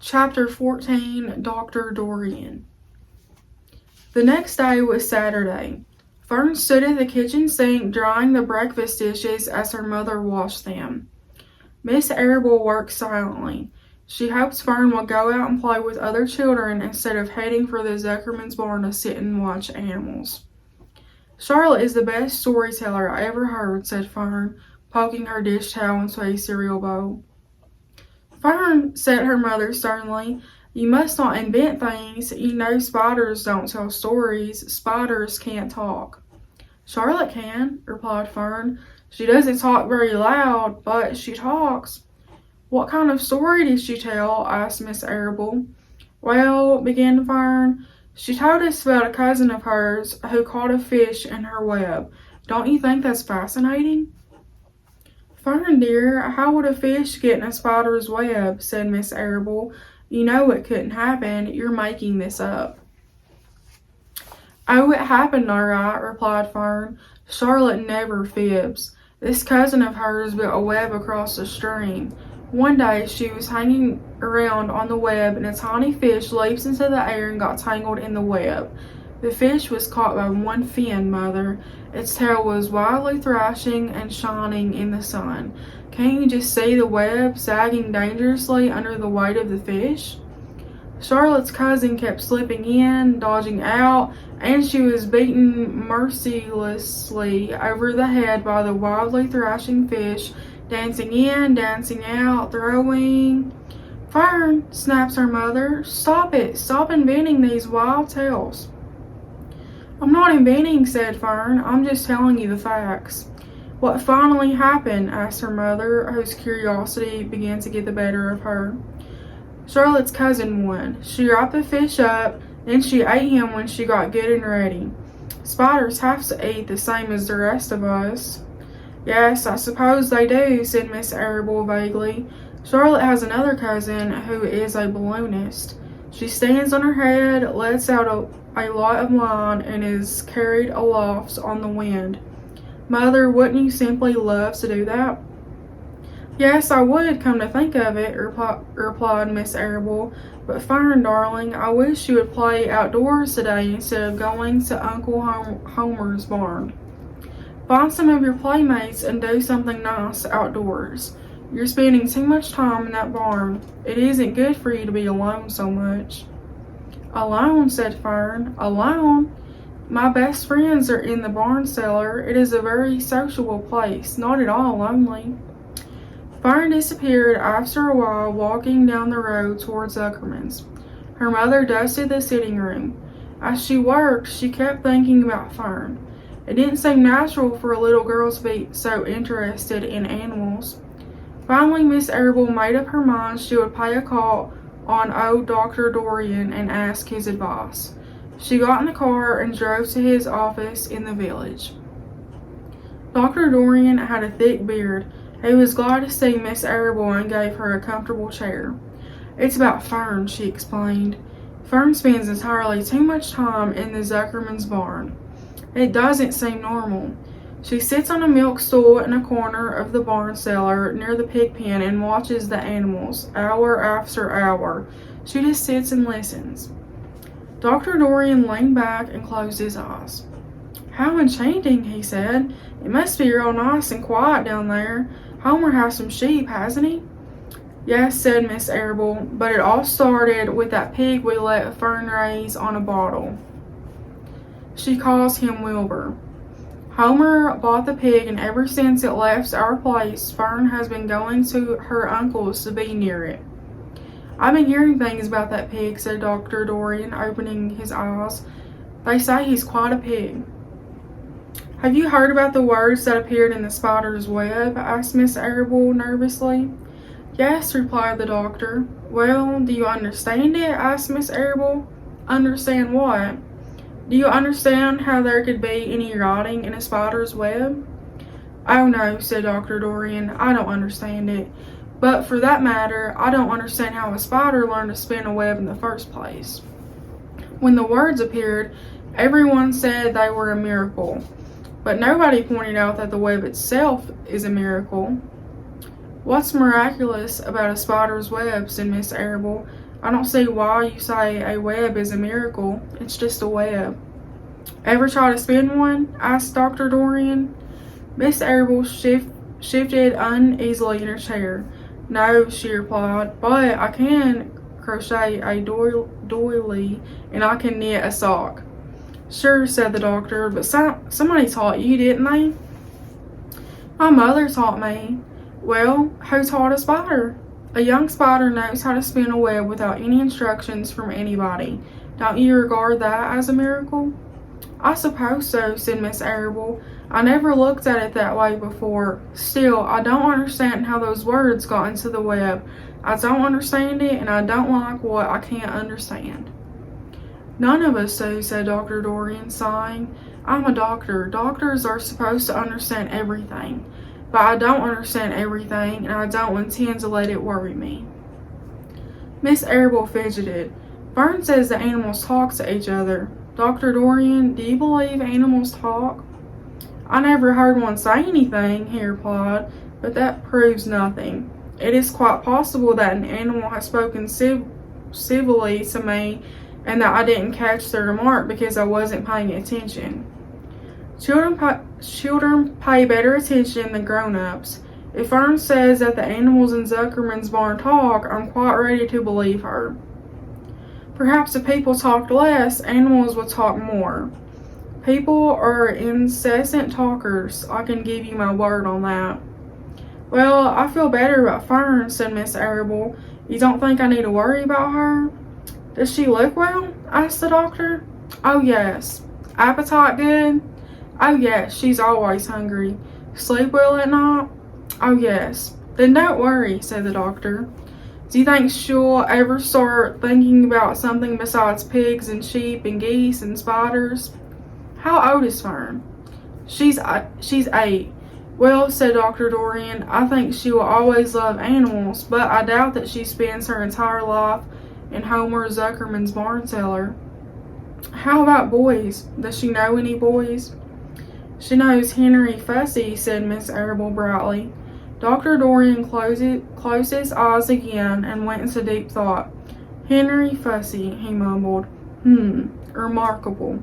Chapter 14, Dr. Dorian. The next day was Saturday. Fern stood at the kitchen sink drying the breakfast dishes as her mother washed them. Miss Arable worked silently. She hoped Fern would go out and play with other children instead of heading for the Zuckerman's barn to sit and watch animals. Charlotte is the best storyteller I ever heard, said Fern, poking her dish towel into a cereal bowl. Fern, said her mother sternly, you must not invent things. You know spiders don't tell stories. Spiders can't talk. Charlotte can, replied Fern. She doesn't talk very loud, but she talks. What kind of story did she tell? Asked Miss Arable. Well, began Fern, she told us about a cousin of hers who caught a fish in her web. Don't you think that's fascinating? Fern, dear, how would a fish get in a spider's web? Said Miss Arable. You know it couldn't happen. You're making this up. Oh, it happened all right, replied Fern. Charlotte never fibs. This cousin of hers built a web across the stream. One day she was hanging around on the web and a tiny fish leaps into the air and got tangled in the web. The fish was caught by one fin, Mother. Its tail was wildly thrashing and shining in the sun. Can't you just see the web sagging dangerously under the weight of the fish? Charlotte's cousin kept slipping in, dodging out, and she was beaten mercilessly over the head by the wildly thrashing fish, dancing in, dancing out, throwing... Fern, snaps her mother, stop it, stop inventing these wild tales. I'm not inventing, said Fern, I'm just telling you the facts. What finally happened? Asked her mother, whose curiosity began to get the better of her. Charlotte's cousin won. She wrapped the fish up, then she ate him when she got good and ready. Spiders have to eat the same as the rest of us. Yes, I suppose they do, said Miss Arable vaguely. Charlotte has another cousin who is a balloonist. She stands on her head, lets out a lot of line, and is carried aloft on the wind. Mother, wouldn't you simply love to do that? Yes, I would, come to think of it, replied Miss Arable. But Fern, darling, I wish you would play outdoors today instead of going to Uncle Homer's barn. Find some of your playmates and do something nice outdoors. You're spending too much time in that barn. It isn't good for you to be alone so much. Alone, said Fern. Alone? My best friends are in the barn cellar. It is a very sociable place, not at all lonely. Fern disappeared after a while, walking down the road towards Zuckerman's. Her mother dusted the sitting room. As she worked, she kept thinking about Fern. It didn't seem natural for a little girl to be so interested in animals. Finally, Miss Arable made up her mind she would pay a call on old Dr. Dorian and ask his advice. She got in the car and drove to his office in the village. Dr. Dorian had a thick beard. He was glad to see Miss Arable and gave her a comfortable chair. It's about Fern, she explained. Fern spends entirely too much time in the Zuckerman's barn. It doesn't seem normal. She sits on a milk stool in a corner of the barn cellar near the pig pen and watches the animals, hour after hour. She just sits and listens. Dr. Dorian leaned back and closed his eyes. How enchanting, he said. It must be real nice and quiet down there. Homer has some sheep, hasn't he? Yes, said Miss Arable, but it all started with that pig we let Fern raise on a bottle. She calls him Wilbur. Homer bought the pig, and ever since it left our place, Fern has been going to her uncle's to be near it. I've been hearing things about that pig, said Dr. Dorian, opening his eyes. They say he's quite a pig. Have you heard about the words that appeared in the spider's web? Asked Miss Arable nervously. Yes, replied the doctor. Well, do you understand it? Asked Miss Arable. Understand what? Do you understand how there could be any writing in a spider's web? Oh no, said Dr. Dorian, I don't understand it. But for that matter, I don't understand how a spider learned to spin a web in the first place. When the words appeared, everyone said they were a miracle. But nobody pointed out that the web itself is a miracle. What's miraculous about a spider's web? Said Miss Arable. I don't see why you say a web is a miracle. It's just a web. Ever try to spin one? Asked Dr. Dorian. Miss Arable shifted uneasily in her chair. No, she replied, but I can crochet a doily and I can knit a sock. Sure, said the doctor, but somebody taught you, didn't they? My mother taught me. Well, who taught a spider? A young spider knows how to spin a web without any instructions from anybody. Don't you regard that as a miracle? I suppose so, said Miss Arable. I never looked at it that way before. Still, I don't understand how those words got into the web. I don't understand it, and I don't like what I can't understand. None of us do, said Dr. Dorian, sighing. I'm a doctor. Doctors are supposed to understand everything. But I don't understand everything, and I don't intend to let it worry me. Miss Arable fidgeted. Fern says the animals talk to each other. Dr. Dorian, do you believe animals talk? I never heard one say anything, he replied, but that proves nothing. It is quite possible that an animal has spoken civilly to me and that I didn't catch the remark because I wasn't paying attention. Children pay better attention than grown-ups. If Fern says that the animals in Zuckerman's barn talk, I'm quite ready to believe her. Perhaps if people talked less, animals would talk more. People are incessant talkers. I can give you my word on that. Well, I feel better about Fern, said Miss Arable. You don't think I need to worry about her? Does she look well? Asked the doctor. Oh, yes. Appetite good? Oh, yes, she's always hungry. Sleep well at night? Oh, yes. Then don't worry, said the doctor. Do you think she'll ever start thinking about something besides pigs and sheep and geese and spiders? How old is Fern? She's 8. Well, said Dr. Dorian, I think she will always love animals, but I doubt that she spends her entire life in Homer Zuckerman's barn cellar. How about boys? Does she know any boys? She knows Henry Fussy, said Miss Arable brightly. Dr. Dorian closed his eyes again and went into deep thought. Henry Fussy, he mumbled. Remarkable.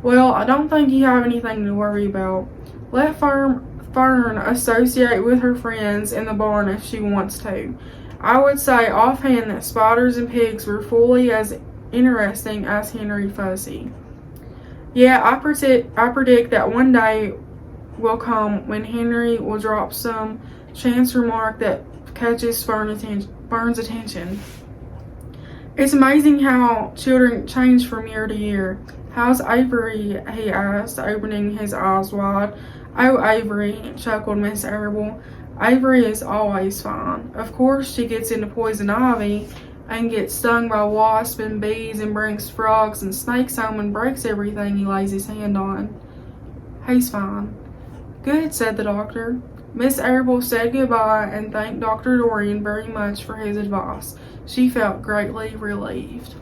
Well, I don't think you have anything to worry about. Let Fern associate with her friends in the barn if she wants to. I would say offhand that spiders and pigs were fully as interesting as Henry Fussy. Yeah, I predict that one day will come when Henry will drop some chance remark that catches Fern's attention. It's amazing how children change from year to year. How's Avery? He asked, opening his eyes wide. Oh, Avery, chuckled Miss Arable. Avery is always fine. Of course, she gets into poison ivy and gets stung by wasps and bees and brings frogs and snakes home and breaks everything he lays his hand on. He's fine. Good, said the doctor. Miss Arable said goodbye and thanked Dr. Dorian very much for his advice. She felt greatly relieved.